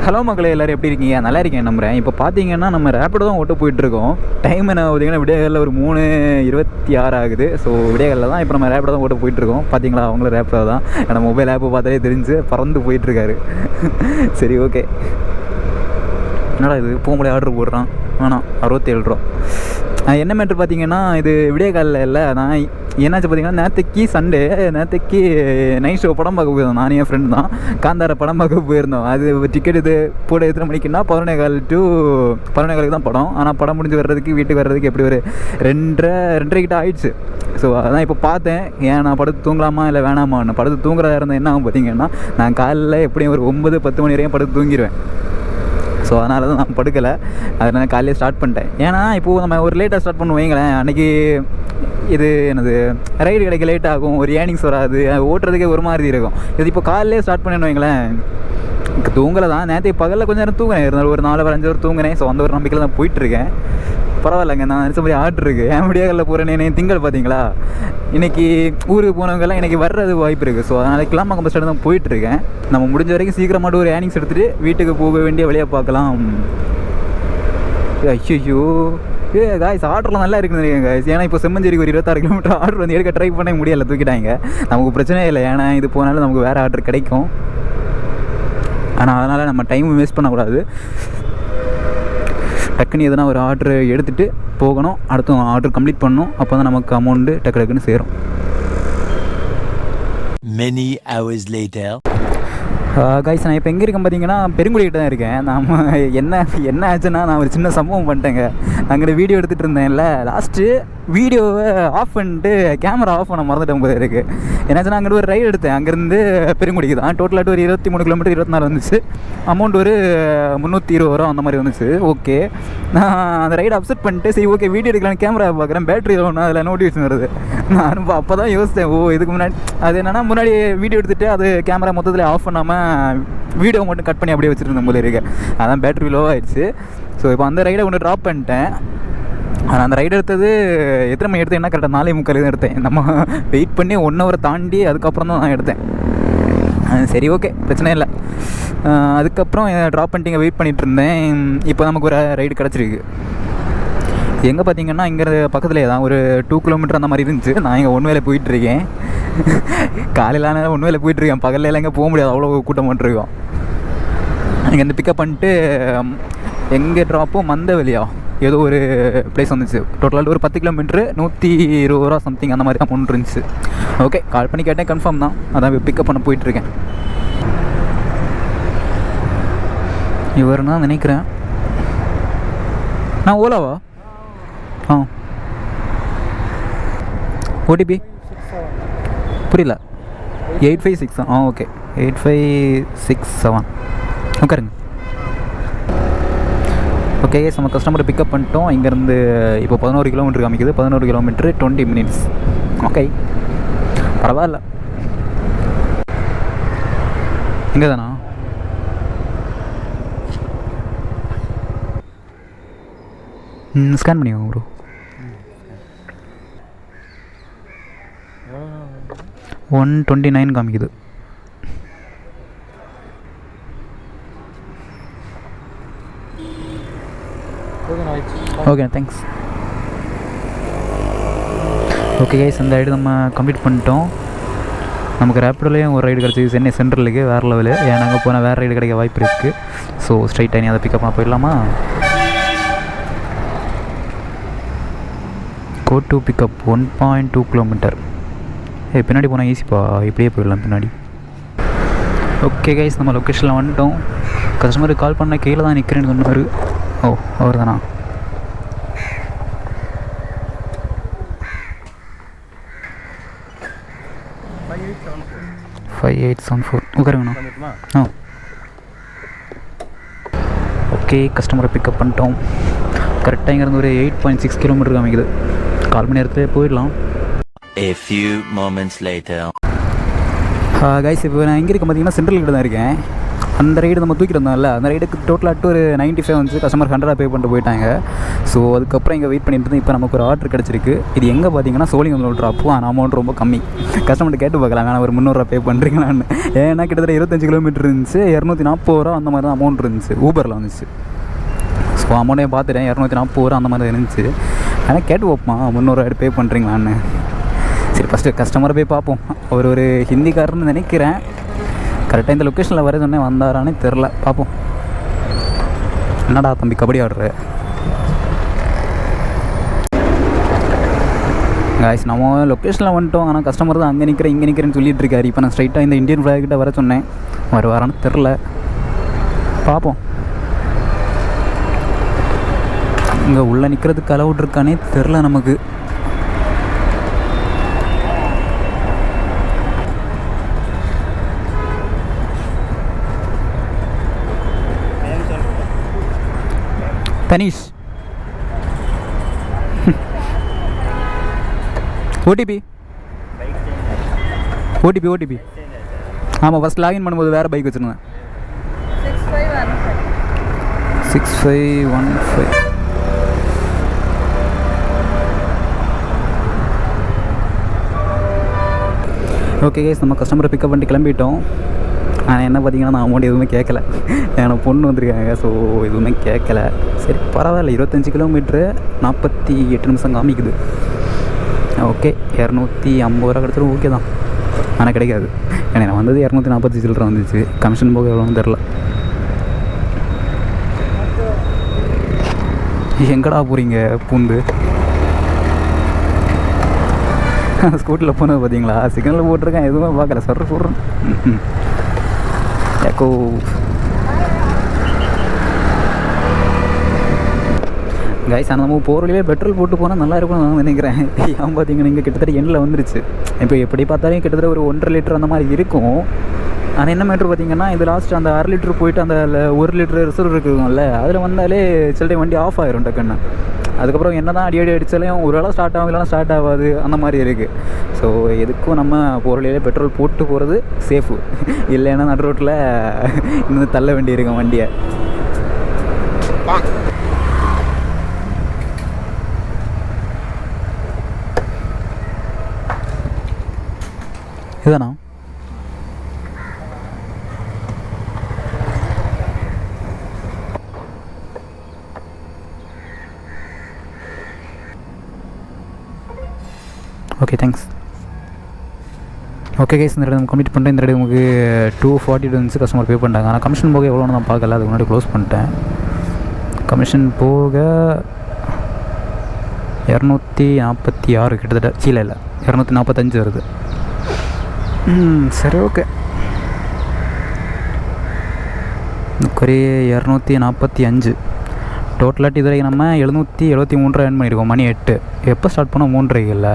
Hello மக்களே, எல்லோரும் எப்படி இருக்கீங்க? நல்லா இருக்கேன் நம்புகிறேன். இப்போ பார்த்தீங்கன்னா நம்ம ரேப்பிடோ தான் ஓட்ட போயிட்டுருக்கோம். டைம் என்ன பார்த்தீங்கன்னா விடியகாலில் ஒரு 3:26 ஆகுது. ஸோ விடியகாலில் தான் இப்போ நம்ம ரேப்பிடோ தான் ஓட்ட போயிட்டுருக்கோம். பார்த்தீங்களா, அவங்களும் ரேப்பிடோ தான். ஏன்னா மொபைல் ஆப்பை பார்த்தாலே தெரிஞ்சு பறந்து போயிட்டுருக்காரு. சரி, ஓகே. என்னடா இது பூமலை ஆர்டர் போடுறான்? வேணாம், 67 ரூபா. என்ன மேட்ரு பார்த்தீங்கன்னா, இது விடியகாலில் இல்லை. நான் என்னாச்சு பார்த்தீங்கன்னா, நேற்றுக்கு நைட் ஷோ படம் பார்க்க போயிருந்தோம். நானும் என் ஃப்ரெண்டு தான் காந்தார படம் பார்க்க போயிருந்தோம். அது டிக்கெட் இது போட எத்தனை மணிக்குன்னா 11:15 to 11:15 தான் படம். ஆனால் படம் முடிஞ்சு வீட்டுக்கு வர்றதுக்கு எப்படி ஒரு 2:30 கிட்ட ஆயிடுச்சு. ஸோ அதான் இப்போ பார்த்தேன், ஏன் நான் படுத்து தூங்கலாமா இல்லை வேணாமான்னு. படுத்து தூங்குறதா இருந்தால் என்ன ஆகும் பார்த்தீங்கன்னா, நான் காலையில் எப்படியும் ஒரு 9-10 மணி வரையும் படுத்து தூங்கிடுவேன். ஸோ அதனால தான் நான் படுக்கலை. அதனால் காலையில் ஸ்டார்ட் பண்ணிட்டேன். ஏன்னா இப்போது நம்ம ஒரு லேட்டாக ஸ்டார்ட் பண்ணுவோம் வைங்களேன், அன்றைக்கி இது என்னது ரைடு கிடைக்க லேட் ஆகும், ஒரு ஏர்னிங்ஸ் வராது, ஓட்டுறதுக்கே ஒரு மாதிரி இருக்கும். இது இப்போ காலையிலே ஸ்டார்ட் பண்ணணும் வைங்களேன். தூங்கலை தான், நேற்று பகலில் கொஞ்சம் நேரம் தூங்கினேன், இருந்தாலும் ஒரு 4-5 hour தூங்கினேன். ஸோ அந்த ஒரு நம்பிக்கையில் தான் போயிட்டுருக்கேன். பரவாயில்லைங்க, நான் நினச்ச மாதிரி ஆர்டர் இருக்குது. என் முடியாகல போகிறேன்னு திங்கள் பார்த்தீங்களா, இன்றைக்கி ஊருக்கு போனவங்கெல்லாம் இன்றைக்கி வர்றது வாய்ப்பு இருக்குது. ஸோ அதனால் கிளம்ப பஸ் ஸ்டாண்ட் தான் போயிட்டுருக்கேன். நம்ம முடிஞ்ச வரைக்கும் சீக்கிரமாட்டு ஒரு ஏர்னிங்ஸ் எடுத்துகிட்டு வீட்டுக்கு போக வேண்டிய வழியாக பார்க்கலாம். ஐயோ காய்ஸ், ஆர்டர்லாம் நல்லா இருக்குன்னு காய்ஸ். ஏன்னா இப்போ செம்மஞ்சேரிக்கு ஒரு 26 கிலோமீட்டர் ஆர்டர் வந்து எடுக்க ட்ரை பண்ண முடியலை, தூக்கிட்டாங்க. நமக்கு பிரச்சனையே இல்லை, ஏன்னா இது போனாலும் நமக்கு வேறு ஆர்டர் கிடைக்கும். ஆனால் அதனால் நம்ம டைம் வேஸ்ட் பண்ணக்கூடாது. டக்குன்னு எதனா ஒரு ஆர்டர் எடுத்துகிட்டு போகணும், அடுத்த ஆர்டர் கம்ப்ளீட் பண்ணணும். அப்போ தான் நமக்கு அமௌண்ட்டு டக்குன்னு சேரும். Many hours later. காய்ஸ், நான் இப்போ எங்கே இருக்கேன் பார்த்தீங்கன்னா, பெருங்குடிக்கிட்ட தான் இருக்கேன். என்ன ஆச்சுன்னா, நான் ஒரு சின்ன சம்பவம் பண்ணிட்டேங்க. அங்கே வீடியோ எடுத்துகிட்டு இருந்தேன்ல, லாஸ்ட்டு வீடியோவை ஆஃப் பண்ணிட்டு கேமரா ஆஃப் பண்ண மறந்துட்டேன் போது இருக்குது. என்னாச்சுன்னா, அங்கிட்டு ஒரு ரைடு எடுத்தேன், அங்கேருந்து பெருங்குடிக்கு தான். டோட்டலாகிட்டு ஒரு 23 கிலோமீட்டர் 24 வந்துச்சு. அமௌண்ட் ஒரு 320 ரூபா அந்த மாதிரி வந்துச்சு. ஓகே, நான் அந்த ரைடு அப்செட் பண்ணிட்டு, சரி ஓகே வீடியோ எடுக்கலான்னு கேமரா பார்க்குறேன், பேட்டரி ஒன்று அதில் நோட்டிஃபிகேஷன் வருது. நான் அப்போ தான் யோசித்தேன், இதுக்கு முன்னாடி அது என்னென்னா, முன்னாடி வீடியோ எடுத்துகிட்டு அது கேமரா மொத்தத்தில் ஆஃப் பண்ணாமல் வீடியோ மட்டும் கட் பண்ணி அப்படியே வச்சுருந்தேன் போல இருக்கு. அதான் பேட்டரி லோ ஆகிடுச்சு. ஸோ இப்போ அந்த ரைடை ஒன்று ட்ராப் பண்ணிட்டேன். ஆனால் அந்த ரைடு எடுத்தது எத்தனை மணி எடுத்தேன், என்ன கரெக்டாக 4:45 தான் எடுத்தேன். நம்ம வெயிட் பண்ணி 1 hour தாண்டி அதுக்கப்புறம் தான் நான் எடுத்தேன். சரி, ஓகே, பிரச்சனை இல்லை. அதுக்கப்புறம் ட்ராப் பண்ணிட்டு வெயிட் பண்ணிகிட்டு இருந்தேன். இப்போ நமக்கு ஒரு ரைடு கிடச்சிருக்கு. எங்கே பார்த்தீங்கன்னா, இங்கே பக்கத்துலேயே தான் ஒரு 2 கிலோமீட்டர் அந்த மாதிரி இருந்துச்சு. நான் இங்கே 1 வேலை போயிட்டுருக்கேன். காலையில் 1 வேலை போயிட்டுருக்கேன். பகலில் எங்கே போக முடியாது, அவ்வளோ கூட்டம் பண்ணிருக்கோம். இங்கேருந்து பிக்கப் பண்ணிட்டு எங்கே ட்ராப்போ மந்தவெளியா ஏதோ ஒரு பிளேஸ் வந்துச்சு. டோட்டலாக ஒரு 10 கிலோமீட்ரு 120 ரூபா சம்திங் அந்த மாதிரி அமௌண்ட் இருந்துச்சு. ஓகே, கால் பண்ணி கேட்டேன், கன்ஃபார்ம் தான். அதான் பிக்கப் பண்ண போயிட்டுருக்கேன். இவருன்னு தான் நினைக்கிறேன். நான் ஓலாவா? ஓடிபி புரியல. 856. ஓகே, 8567. உட்காருங்க. ஓகே, நம்ம கஸ்டமரை பிக்கப் பண்ணிட்டோம். இங்கேருந்து இப்போ 11 கிலோமீட்டர் காமிக்குது. 11 கிலோமீட்டர் 20 minutes. ஓகே, பரவாயில்ல. இங்கே தானா? ஸ்கேன் பண்ணிக்கோங்க ப்ரோ. 129 காமிக்குது. Okay, thanks. ஓகே கைஸ், அந்த ரைடு நம்ம கம்ப்ளீட் பண்ணிட்டோம். நமக்கு ரேப்பிடோலேயும் ஒரு ரைடு கிடச்சிது, சென்னை சென்ட்ரலுக்கு. வேறு லெவலு. ஏன்னா அங்கே போனால் வேறு ரைடு கிடைக்க வாய்ப்பு இருக்குது. ஸோ ஸ்ட்ரைட்டாக நீ அதை பிக்கப் பண்ண போயிடலாமா? Go to pickup 1.2 kilometre. பின்னாடி போனால் ஈஸிப்பா, இப்படியே போயிடலாம் பின்னாடி. ஓகே கைஸ், நம்ம லொக்கேஷனில் வந்துட்டோம். கஸ்டமருக்கு கால் பண்ண கீழே தான் நிற்கிறேன்னு சொன்னார். அவர் தானா? உட்காருங்கண்ணா. ஓகே, கஸ்டமரை பிக்கப் பண்ணிட்டோம். கரெக்டாக இங்கேருந்து ஒரு 8.6 கிலோமீட்டர் காமிக்குது. கால் மணி நேரத்தில் போயிடலாம். A few moments later. Guys, இப்போ நான் எங்கே இருக்கேன் பார்த்தீங்கன்னா, சென்ட்ரல் கிட்ட தான் இருக்கேன். அந்த ரைடு நம்ம தூக்கிட்டு அந்த ரைடுக்கு டோட்டலாக ஒரு 95 வந்துச்சு. கஸ்டமர் 100 பே பண்ணிட்டு போயிட்டாங்க. ஸோ அதுக்கப்புறம் இங்கே வெயிட் பண்ணிட்டு இருந்தேன். இப்போ நமக்கு ஒரு ஆர்டர் கிடச்சிருக்கு. இது எங்கே பார்த்தீங்கன்னா சோழிங்கநல்லூர் ட்ராப்பு. ஆனால் அமௌண்ட் ரொம்ப கம்மி. கஸ்டமர்கிட்ட கேட்டு பார்க்கலாம், வேணா ஒரு 300 பே பண்ணுறீங்களான்னு. ஏன்னா கிட்டத்தட்ட 25 கிலோமீட்டர் இருந்துச்சு. 240 அந்த மாதிரி தான் அமௌண்ட் இருந்துச்சு. ஊபரில் வந்துச்சு. ஸோ அமௌண்ட்டையும் பார்த்துட்டேன், 240 அந்த மாதிரி தான் இருந்துச்சு. ஆனால் கேட்டு வைப்போம் 300 பே பண்ணுறீங்களான்னு. சரி ஃபஸ்ட்டு கஸ்டமரை போய் பார்ப்போம். அவர் ஒரு ஹிந்திக்காரன்னு நினைக்கிறேன். கரெக்டாக இந்த லொக்கேஷனில் வர சொன்னே, வந்தாரானே தெரில, பார்ப்போம். என்னடா தம்பி கபடி ஆடுற காய்ஸ், நம்ம லொக்கேஷனில் வந்துட்டோம். ஆனால் கஸ்டமர் தான் அங்கே நிற்கிறேன் இங்கே நிற்கிறேன்னு சொல்லிட்டு இருக்காரு. இப்போ நான் ஸ்ட்ரைட்டாக இந்த இந்தியன் ஃப்ளாக் கிட்ட வர சொன்னேன், வருவாரான்னு தெரில, பார்ப்போம். இங்கே உள்ளே நிற்கிறதுக்கு அலவுட் இருக்கானே தெரில நமக்கு. தனிஷ் ஓடிபி ஆமாம், ஃபஸ்ட் லாகின் பண்ணும்போது வேறு பைக் வச்சுருந்தேன். 6515. ஓகே கைஸ், நம்ம கஸ்டமரை பிக்கப் பண்ணிட்டு கிளம்பிட்டோம். ஆனால் என்ன பார்த்தீங்கன்னா நான் அமௌண்ட் எதுவுமே கேட்கல. எனக்கு பொண்ணு வந்திருக்காங்க. ஸோ எதுவுமே கேட்கல. சரி பரவாயில்ல, 25 கிலோமீட்ரு 48 நிமிஷம் காமிக்குது. ஓகே, 250 ரூபா கிடச்சிரும். ஓகே தான், ஆனால் கிடைக்காது. ஏன்னா நான் வந்தது 240 சில்லரை வந்துச்சு. கமிஷன் போக எவ்வளோன்னு தெரில. எங்கடா போகிறீங்க பூந்து? ஸ்கூட்டியில் போனது பார்த்தீங்களா? சிக்னலில் போட்டிருக்கேன், எதுவுமே பார்க்கல. சர்ற போடுறேன். ஏக்கோ கைஸ், ஆனால் நம்ம போகிற வழியிலே பெட்ரோல் போட்டு போனால் நல்லா இருக்கும்னு நான் நினைக்கிறேன். ஏன் பார்த்தீங்கன்னா இங்கே கிட்டத்தட்ட எண்ணில் வந்துருச்சு. இப்போ எப்படி பார்த்தாலும் கிட்டத்தட்ட ஒரு 1.5 லிட்டர் அந்த மாதிரி இருக்கும். ஆனால் என்ன மேட்ரு பார்த்தீங்கன்னா, இது லாஸ்ட் அந்த 1/2 லிட்டர் போயிட்டு அந்த 1 லிட்டர் ரிசர்வ் இருக்குதுல்ல, அதில் வந்தாலே சில டைம் வண்டி ஆஃப் ஆயிரும் டக்குன்னு. அதுக்கப்புறம் என்ன தான் அடி அடித்தாலையும் ஒரு வேளை ஸ்டார்ட் ஆகும், இல்லைனா ஸ்டார்ட் ஆகாது, அந்த மாதிரி இருக்குது. ஸோ எதுக்கும் நம்ம போகிற பெட்ரோல் போட்டு போகிறது சேஃபு. இல்லைன்னா நடு ரோட்டில் இன்னும் தள்ள வேண்டி இருக்கும் வண்டியை. இதுதானா? Okay thanks. ஓகே கைஸ், இந்த ரெண்டு கம்ப்ளீட் பண்ணிட்டேன். இந்த ரெண்டு நமக்கு 240 வந்துச்சு. கஸ்டமர் பே பண்ணிட்டாங்க. ஆனால் கமிஷன் போக எவ்வளோன்னு நான் பார்க்கல, அதுக்கு முன்னாடி க்ளோஸ் பண்ணிட்டேன். கமிஷன் போக 246 கிட்டத்தட்ட. சீல இல்லை, 245 வருது. சரி ஓகே. குறைய 245 டோட்டலாட்டி இதுவரை நம்ம 773 ஏர்ன் பண்ணியிருக்கோம். மணி 8. எப்போ ஸ்டார்ட் பண்ணோம்? 3:30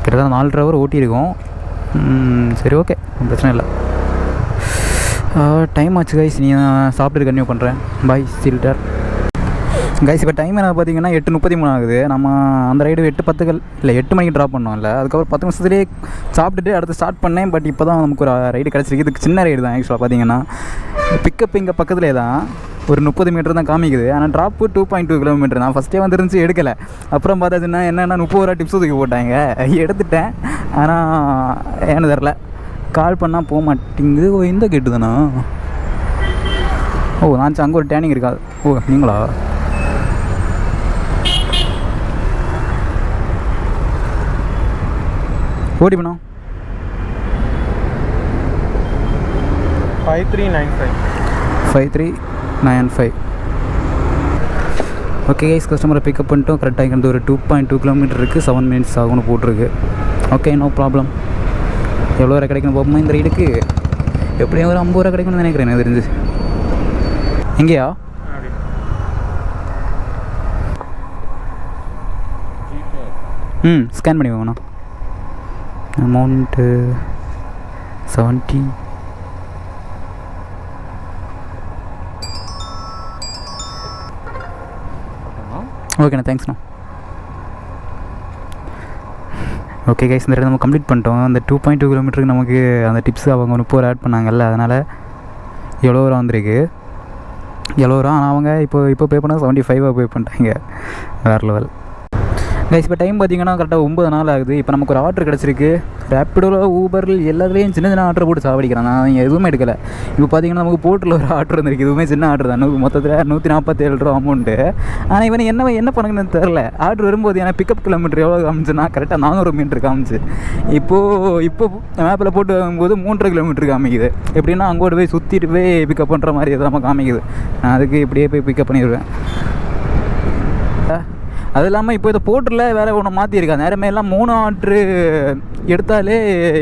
கிட்டத்தட்ட 4 ஹவர் ஓட்டியிருக்கோம். சரி ஓகே, பிரச்சனை இல்லை. டைம் ஆச்சு கைஸ், நீ சாப்பிட்டு கன்டினியூ பண்ணுறேன். பாய் சில்டர் கைஸ். இப்போ டைம் என்ன பார்த்தீங்கன்னா 8:33 ஆகுது. நம்ம அந்த ரைடு 8:10 இல்லை 8 மணிக்கு ட்ராப் பண்ணோம்ல. அதுக்கப்புறம் 10 நிமிஷத்துலேயே சாப்பிட்டுட்டு அடுத்து ஸ்டார்ட் பண்ணேன். பட் இப்போ தான் நமக்கு ஒரு ரைடு கிடச்சிருக்கு. இதுக்கு சின்ன ரைடு தான் ஆக்சுவலாக பார்த்தீங்கன்னா. பிக்கப் இங்கே பக்கத்துலேயே தான், ஒரு 30 மீட்டர் தான் காமிக்குது. ஆனால் ட்ராப்பு 2.2 கிலோமீட்டர். நான் ஃபஸ்ட்டே வந்துருந்துச்சு, எடுக்கலை. அப்புறம் பார்த்தாச்சுன்னா என்னென்னா 30 ரூபா டிப்ஸு தூக்கி போட்டாங்க. எடுத்துட்டேன், ஆனால் ஏன்னு தெரில. கால் பண்ணால் போக மாட்டேங்குது. ஓ, இந்த கேட்டு தானா? ஓ, நான் அங்கே ஒரு டேனிங் இருக்கா? ஓ, நீங்களா? ஓடி பண்ணோம் 5395. ஓகே கைஸ், கஸ்டமரை பிக்கப் பண்ணிட்டோம். கரெக்டாக இங்கே ஒரு 2.2 கிலோமீட்டர் இருக்குது. 7 மினிட்ஸ் ஆகும்னு போட்டிருக்கு. Okay, no problem. எவ்வளோ ரூபா கிடைக்கணும் பார்ப்போமா? இந்த ரைடுக்கு எப்படியும் ஒரு 50 ரூபா கிடைக்கணும்னு நினைக்கிறேன் எனக்கு தெரிஞ்சு. எங்கேயா? ஸ்கேன் பண்ணி வாங்கண்ணா. அமௌண்ட்டு 70. ஓகேண்ணா, தேங்க்ஸ்ண்ணா. ஓகே கைஸ், இந்த நம்ம கம்ப்ளீட் பண்ணிட்டோம். அந்த 2.2 கிலோமீட்டருக்கு நமக்கு அந்த டிப்ஸ் அவங்க 30 ஆட் பண்ணாங்கல்ல, அதனால் எவ்வளோ ரூபா வந்திருக்கு, எவ்வளோ ரூபா. ஆனால் அவங்க இப்போ பே பண்ணால் 75 பே பண்ணிட்டாங்க. வேறு லெவல் கைஸ். இப்போ டைம் பார்த்திங்கன்னா கரெக்டாக 9 நாள் ஆகுது. இப்போ நமக்கு ஒரு ஆர்டர் கிடச்சிருக்கு. ரேப்பிடோவில், ஊபரில் எல்லாத்துலேயும் சின்ன சின்ன ஆர்டர் போட்டு சாவடிக்கிறான். நான் எதுவுமே எடுக்கலை. இப்போ பார்த்திங்கன்னா நமக்கு போர்ட்டில் ஒரு ஆர்டர் வந்துருக்கு. இதுவுமே சின்ன ஆர்டர் தான். மொத்தத்தில் 147 ரூபா அமௌண்ட்டு. ஆனால் இவன் என்ன பண்ணுங்கன்னு தெரில. ஆர்டர் வரும்போது ஏன்னா பிக்கப் கிலோமீட்டர் எவ்வளோ காமிச்சுன்னா கரெக்டாக 400 மீட்டர் காமிச்சு. இப்போ மேப்பில் போட்டு வரும்போது 3.5 கிலோமீட்டர் காமிக்குது. எப்படின்னா அங்கோட்டு போய் சுற்றிட்டு போய் பிக்கப் பண்ணுற மாதிரி எதாவது காமிக்குது. நான் அதுக்கு இப்படியே போய் பிக்கப் பண்ணிடுவேன். அது இல்லாமல் இப்போ இதை போர்ட்டில் வேறு ஒன்று மாற்றிருக்கா. நேரமே எல்லாம் 3 ஆர்ட்ரு எடுத்தாலே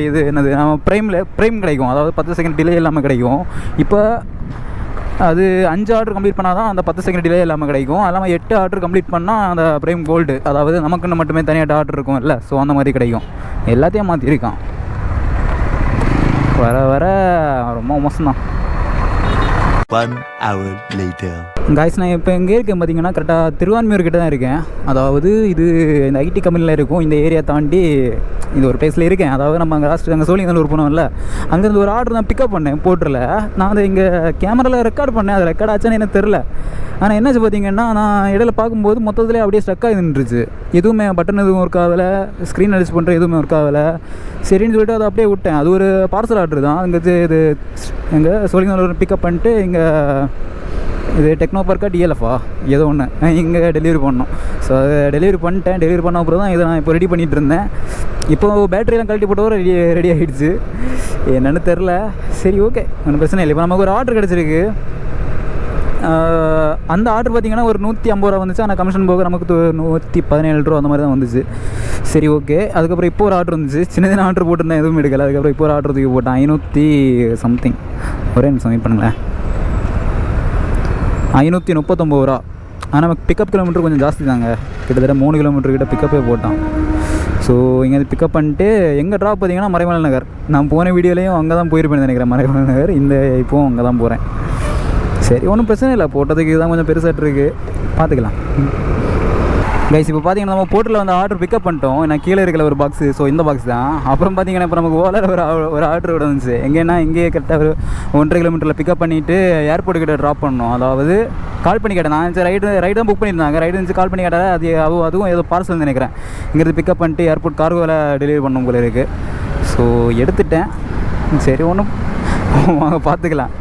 இது என்னது நம்ம ப்ரைம் கிடைக்கும். அதாவது 10 செகண்ட் டிலே இல்லாமல் கிடைக்கும். இப்போ அது 5 ஆர்டர் கம்ப்ளீட் பண்ணால் தான் அந்த 10 செகண்ட் டிலே இல்லாமல் கிடைக்கும். அது இல்லாமல் 8 ஆர்டர் கம்ப்ளீட் பண்ணால் அந்த ப்ரைம் கோல்டு, அதாவது நமக்குன்னு மட்டுமே தனியாக ஆர்டர் இருக்கும் இல்லை, ஸோ அந்த மாதிரி கிடைக்கும். எல்லாத்தையும் மாற்றிருக்கான். வர ரொம்ப மோசம்தான். 1 hour later. காய்ஸ், நான் இப்போ எங்கே இருக்கேன் பார்த்தீங்கன்னா கரெக்டாக திருவான்மியூர் கிட்ட தான் இருக்கேன். அதாவது இது இந்த ஐடி கம்பெனியில் இருக்கும். இந்த ஏரியா தாண்டி இது ஒரு பிளேஸில் இருக்கேன். அதாவது நம்ம அங்கே சோழிங்கநல்லூர் போனோம்ல, அங்கேருந்து ஒரு ஆர்டர் நான் பிக்கப் பண்ணேன் போர்ட்டில். நான் அதை இங்கே கேமராவில் ரெக்கார்ட் பண்ணேன். அது ரெக்கார்ட் ஆச்சான்னு எனக்கு தெரில. ஆனால் என்னாச்சு பார்த்தீங்கன்னா, நான் இடையில பார்க்கும்போது மொத்தத்தில் அப்படியே ஸ்டக் ஆகி நின்றுச்சு. எதுவுமே பட்டன் எதுவும் ஒர்க் ஆகலை, ஸ்க்ரீன் அடிச்சு பண்ணுற எதுவுமே ஒர்க் ஆகலை. சரின்னு சொல்லிட்டு அதை அப்படியே விட்டேன். அது ஒரு பார்சல் ஆர்டர் தான். அங்கே இது எங்கள் சோழிங்கநல்லூர் பிக்கப் பண்ணிட்டு இங்கே இது டெக்னோ பார்க்கா டிஎல்எஃபா ஏதோ ஒன்று இங்கே டெலிவரி பண்ணோம். ஸோ அதை டெலிவரி பண்ணிட்டேன். டெலிவரி பண்ண அப்புறம் தான் இதை நான் இப்போ ரெடி பண்ணிகிட்டு இருந்தேன். இப்போது பேட்டரியெலாம் கழட்டி போட்டவரை ரெடி ஆகிடுச்சு. என்னென்னு தெரில. சரி, ஓகே, ஒன்றும் பிரச்சனை இல்லை. இப்போ நமக்கு ஒரு ஆர்டர் கிடச்சிருக்கு. அந்த ஆர்டர் பார்த்திங்கன்னா ஒரு 150 ரூபா வந்துச்சு. ஆனால் கமிஷன் போக நமக்கு 117 ரூபா அந்த மாதிரி தான் வந்துச்சு. சரி, ஓகே. அதுக்கப்புறம் இப்போ ஒரு ஆர்டர் வந்துச்சு. சின்ன ஆர்டர் போட்டிருந்தேன், எதுவும் எடுக்கலை. அதுக்கப்புறம் இப்போ ஒரு ஆர்டர் தூக்கி போட்டேன் 500 சம்திங். ஒரே நிமிஷம் வெயிட் பண்ணுங்களேன். 539 ரூபா. ஆனால் நமக்கு பிக்கப் கிலோமீட்டர் கொஞ்சம் ஜாஸ்தி தாங்க. கிட்டத்தட்ட 3 கிலோமீட்டர் கிட்ட பிக்கப்பே போட்டான். ஸோ இங்கே பிக்கப் பண்ணிட்டு எங்கே ட்ராப் பார்த்திங்கன்னா மறைமலை நகர். நான் போன வீடியோலையும் அங்கே தான் போயிருப்பேன்னு நினைக்கிறேன், மறைமலை நகர். இப்போவும் அங்கே தான் போகிறேன். சரி, ஒன்றும் பிரச்சனை இல்லை. போட்டதுக்கு இதுதான் கொஞ்சம் பெருசாக இருக்குது, பார்த்துக்கலாம். கைஸ், இப்போ பார்த்தீங்கன்னா நம்ம போர்ட்டில் வந்து ஆர்டர் பிக்கப் பண்ணிட்டோம். நான் கீழே இருக்கிற ஒரு பாக்ஸு, ஸோ இந்த பாக்ஸ் தான். அப்புறம் பார்த்தீங்கன்னா இப்போ நமக்கு ஓலர் ஒரு ஆர்டர் விட வந்துச்சு. எங்கேன்னா இங்கேயே கரெக்டாக ஒரு 1.5 கிலோமீட்டரில் பிக்கப் பண்ணிவிட்டு ஏர்போர்ட் கிட்ட ட்ராப் பண்ணணும். அதாவது கால் பண்ணி கேட்டேன். நான் சரி ரைடு தான் புக் பண்ணியிருந்தாங்க. ரைடு இருந்துச்சு, கால் பண்ணி கேட்டால் அதுவும் ஏதோ பார்சல் நினைக்கிறேன். இங்கேருந்து பிக்கப் பண்ணிட்டு ஏர்போர்ட் கார்கோவில் டெலிவரி பண்ணணும் போல இருக்குது. ஸோ எடுத்துட்டேன். சரி, ஒன்றும் வாங்க பார்த்துக்கலாம்.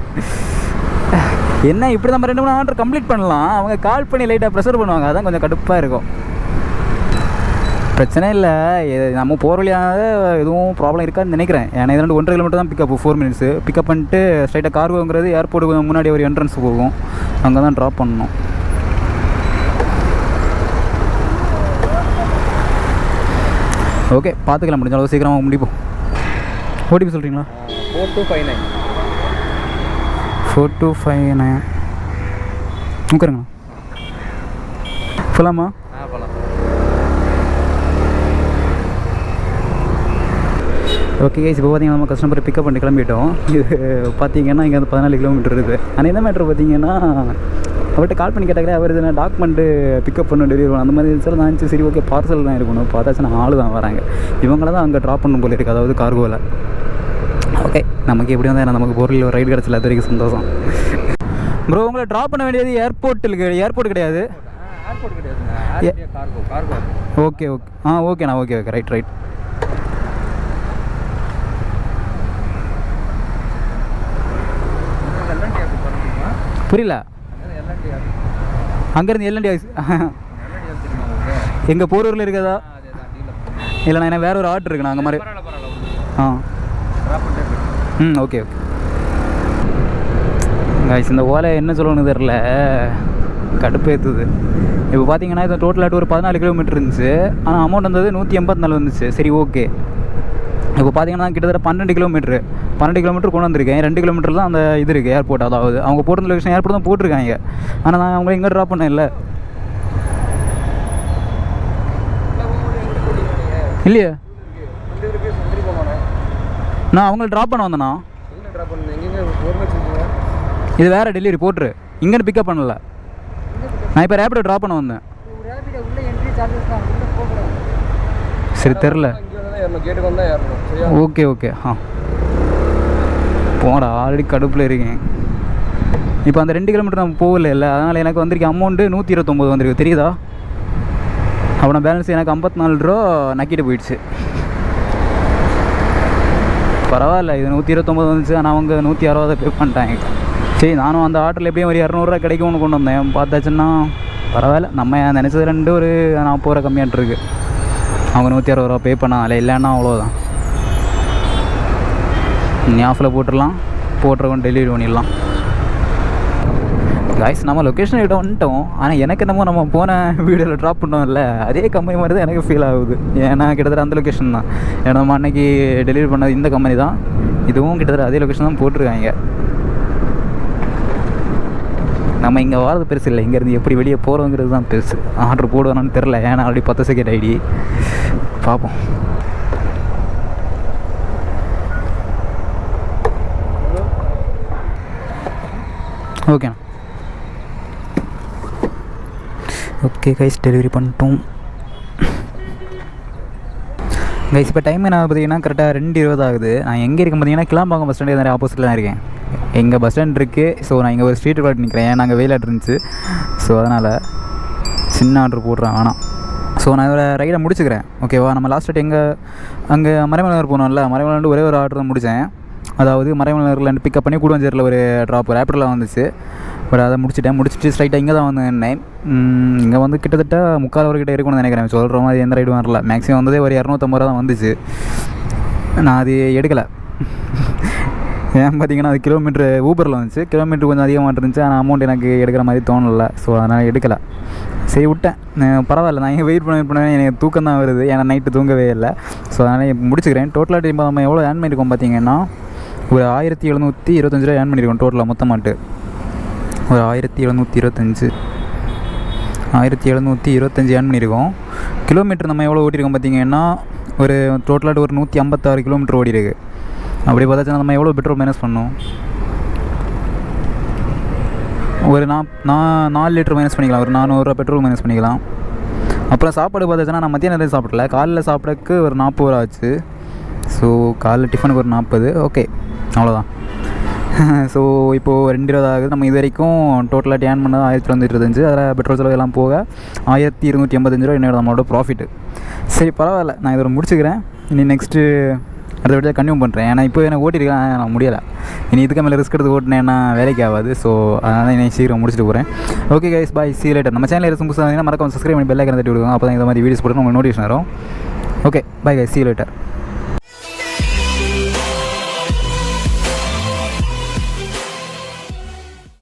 என்ன இப்படி நம்ம 2-3 ஆர்டர் கம்ப்ளீட் பண்ணலாம். அவங்க கால் பண்ணி லைட்டாக ப்ரெஷர் பண்ணுவாங்க. அதான் கொஞ்சம் கடுப்பாக இருக்கும். பிரச்சனை இல்லை, நம்ம போகிற வழியாக எதுவும் ப்ராப்ளம் இருக்காதுன்னு நினைக்கிறேன். ஏன்னா இது 1.5 கிலோமீட்டர் தான் பிக்கப், 4 மினிட்ஸு. பிக்கப் பண்ணிட்டு ஸ்ட்ரைட்டாக கார்கோங்கிறது ஏர்போர்ட்டுக்கு முன்னாடி ஒரு என்ட்ரன்ஸ் போகும், அங்கே தான் ட்ராப் பண்ணணும். ஓகே, பார்த்துக்கலாம். முடிஞ்ச அளவு சீக்கிரமாக முடிப்போம். ஓடிபி சொல்கிறீங்களா? 4259 உட்காருங்கண்ணா. போகலாமா? ஓகே கைஸ், இப்போ பார்த்தீங்கன்னா நம்ம கஸ்டமரை பிக்கப் பண்ணி கிளம்பிட்டோம். இது பார்த்தீங்கன்னா இங்கே வந்து 14 கிலோமீட்டர் இருக்குது. ஆனால் என்ன மேட்ரு பார்த்தீங்கன்னா, அவர்கிட்ட கால் பண்ணி கேட்டாங்களே, அவர் எதுனா டாக்குமெண்ட்டு பிக்கப் பண்ண டெலிவரி பண்ணணும் அந்த மாதிரி இருந்துச்சு. நான் இருந்துச்சு, சரி ஓகே பார்சல் தான் இருக்கணும். பார்த்தாச்சுன்னா ஆள் தான் வராங்க. இவங்கள தான் அங்கே ட்ராப் பண்ணணும் போல இருக்குது, அதாவது கார்கோவில். ஓகே, நமக்கு எப்படி வந்தால் நமக்கு பொருள் ஒரு ரைடு கிடச்சில, அது வரைக்கும் சந்தோஷம். ப்ரோ, உங்களை ட்ராப் பண்ண வேண்டியது ஏர்போர்ட் கிடையாது. ஓகே ஓகே ஓகேண்ணா. Okay right. புரியல. அங்கேருந்து எல்என்டி எங்கள் போரூரில் இருக்கிறதா? இல்லைண்ணா, ஏன்னா வேறு ஒரு ஆர்டர் இருக்குண்ணா அங்கே மாதிரி. ஓகே கைஸ், இந்த ஓலை என்ன சொல்லணும்னு தெரில, கடுப்பு ஏற்றுது. இப்போ பார்த்தீங்கன்னா இது டோட்டலாகிட்டு ஒரு 14 கிலோமீட்டர் இருந்துச்சு. ஆனால் அமௌண்ட் வந்தது 184 வந்துச்சு. சரி, ஓகே. இப்போ பார்த்தீங்கன்னா கிட்டத்தட்ட 12 கிலோமீட்டர் கொண்டு வந்திருக்கேன். 2 கிலோமீட்டர் தான் அந்த இது இருக்குது ஏர்போர்ட். அதாவது அவங்க போட்டிருந்த லொக்கேஷன் ஏர்போர்ட் தான் போட்டிருக்காங்க. ஆனால் நான் அவங்கள எங்கே ட்ராப் பண்ணேன் இல்லையே. நான் அவங்கள ட்ராப் பண்ண வந்தேண்ணா. இது வேறு டெலிவரி போட்டுரு, இங்கேன்னு பிக்கப் பண்ணல. நான் இப்போ ரேப்பிடோ ட்ராப் பண்ண வந்தேன். சரி, தெரில. ஏறணும், கேட்டுக்கு வந்தால் ஏறணும். சரியா? ஓகே போடா, ஆல்ரெடி கடுப்பில் இருக்கேன். இப்போ அந்த 2 கிலோமீட்டர் நம்ம போகல இல்லை, அதனால் எனக்கு வந்திருக்க அமௌண்ட்டு 129 வந்திருக்கு, தெரியுதா? அப்புறம் பேலன்ஸ் எனக்கு 54 ரூபா நக்கிட்டு போயிடுச்சு. பரவாயில்ல, இது 129 வந்துச்சு, ஆனால் அவங்க 160 பே பண்ணிட்டாங்க. சரி, நானும் அந்த ஆர்டரில் எப்படியும் ஒரு 200 கிடைக்கும்னு கொண்டு வந்தேன். பார்த்தாச்சுன்னா பரவாயில்ல, நம்ம நினச்சது 2 ஒரு 40 ரூபா கம்மியாகிட்டுருக்கு. அவங்க 160 ரூபா பே பண்ணாங்களே, இல்லைன்னா அவ்வளோதான். நீ ஆஃபில் போட்டுருக்கோம் டெலிவரி பண்ணிடலாம். காய்ஸ், நம்ம லொக்கேஷன் கிட்ட வந்துட்டோம். ஆனால் எனக்கு என்னமோ நம்ம போன வீடியோவில் ட்ராப் பண்ணோம்ல, அதே கம்பெனி மாதிரி தான் எனக்கு ஃபீல் ஆகுது. ஏன்னா கிட்டத்தட்ட அந்த லொக்கேஷன் தான். ஏன்னா நம்ம அன்றைக்கி டெலிவரி பண்ணது இந்த கம்பெனி தான். இதுவும் கிட்டத்தட்ட அதே லொக்கேஷன் தான் போட்டிருக்காங்க. நம்ம இங்கே வரது பெருசு இல்லை, இங்கேருந்து எப்படி வெளியே போகிறோங்கிறது தான் பெருசு. ஆர்டர் போடுவானு தெரில, ஏன்னா ஆல்ரெடி 10 செகண்ட் ஐடி பார்ப்போம். ஓகே கைஸ், டெலிவரி பண்ணிட்டோம். கைஸ், இப்போ டைம் என்ன பார்த்தீங்கன்னா கரெக்டாக 2:20 ஆகுது. நான் எங்கே இருக்கேன் பார்த்தீங்கன்னா கிளாம்பாக்கம் பஸ் ஸ்டாண்டு ஆப்போசிட்டில் தான் இருக்கேன். எங்கள் பஸ் ஸ்டாண்ட் இருக்குது. ஸோ நான் இங்கே ஒரு ஸ்ட்ரீட் விளையாட்டு நிற்கிறேன். ஏன்னா அங்கே வெயிலாட்டு இருந்துச்சு. ஸோ அதனால் சின்ன ஆர்டர் போடுறேன். ஆனால் ஸோ நான் இதோட ரைடை முடிச்சுக்கிறேன். ஓகேவா? நம்ம லாஸ்ட் டைம் அங்கே மறைமலர் போனோம்ல, மறைமலர் ஒரே ஒரு ஆர்டர் தான் முடித்தேன். அதாவது மறைமலர்லேருந்து பிக்கப் பண்ணி கூடுவஞ்சேரியில் ஒரு ட்ராப் ரேப்பிடில் வந்துச்சு. பட் அதை முடிச்சுட்டு ஸ்ட்ரைட்டாக இங்கே தான் வந்தேன். இங்கே வந்து கிட்டத்தட்ட 3/4 வரைக்கிட்ட இருக்கும்னு நினைக்கிறேன். சொல்கிற மாதிரி எந்த ரைடும் வரல. மேக்ஸிமம் வந்ததே ஒரு 250 ரூபா தான் வந்துச்சு. நான் அது எடுக்கலை. ஏன் பார்த்தீங்கன்னா அது கிலோமீட்ரு ஊபரில் வந்துச்சு. கிலோமீட்டர் கொஞ்சம் அதிகமாக இருந்துச்சு. ஆனால் அமௌண்ட் எனக்கு எடுக்கிற மாதிரி தோணலை. ஸோ அதனால் எடுக்கலை. சரி, விட்டேன். பரவாயில்ல, நான் இங்கே வெயிட் பண்ணேன். எனக்கு தூக்கம் தான் வருது. ஏன்னா நைட்டு தூங்கவே இல்லை. ஸோ அதனால் முடிச்சுக்கிறேன். டோட்டலாக டைம் நம்ம எவ்வளோ ஏர்ன் பண்ணியிருக்கோம் பார்த்தீங்கன்னா ஒரு 1725 ரூபா ஏர்ன் பண்ணியிருக்கோம் டோட்டலாக மொத்தமாட்டு. ஒரு 1725 ஏர்ன் பண்ணியிருக்கோம். கிலோமீட்டர் நம்ம எவ்வளோ ஓட்டியிருக்கோம் பார்த்தீங்கன்னா ஒரு டோட்டலாக ஒரு 156 கிலோமீட்டர் ஓடிருக்கு. அப்படி பார்த்தாச்சுன்னா நம்ம எவ்வளோ பெட்ரோல் மைனஸ் பண்ணோம்? ஒரு 4 லிட்டர் மைனஸ் பண்ணிக்கலாம். ஒரு 400 ரூபா பெட்ரோல் மைனஸ் பண்ணிக்கலாம். அப்புறம் சாப்பாடு பார்த்தாச்சுன்னா நான் மத்தியானம் நேரம் சாப்பிடல. காலையில் சாப்பிட்றதுக்கு ஒரு 40 ரூபா ஆச்சு. ஸோ காலைல டிஃபனுக்கு ஒரு 40. ஓகே, அவ்வளோதான். ஸோ இப்போது 2:20 ஆகுது. நம்ம இது வரைக்கும் டோட்டலாக ஏர்ன் பண்ணது 1225. அதில் பெட்ரோல் செலவு எல்லாம் போக 1285 ரூபா என்னோட நம்மளோட ப்ராஃபிட்டு. சரி, பரவாயில்ல, நான் இதோட முடிச்சுக்கிறேன். இனி நெக்ஸ்ட்டு அடுத்த வீட்டில் கன்டினியூ பண்ணுறேன். ஏன்னா இப்போ எனக்கு ஓட்டிருக்கேன், நான் முடியலை. இனி இதுக்கு மேலே ரிஸ்க் எடுத்து ஓட்டினேன்னா வேலைக்கு ஆகாது. ஸோ அதனால் நான் சீக்கிரம் முடிச்சுட்டு போகிறேன். Okay guys, bye, see you later. நம்ம சேனலில் இருக்கும் புதுசாக மறக்காம சப்ஸ்கிரைப் பண்ணி பெல் ஐக்கான் தட்டி விடுங்க. அப்போ தான் இந்த மாதிரி வீடியோஸ் போட்டு உங்களுக்கு நோட்டிஃபிகேஷன் வரும். Okay, bye guys, see you later.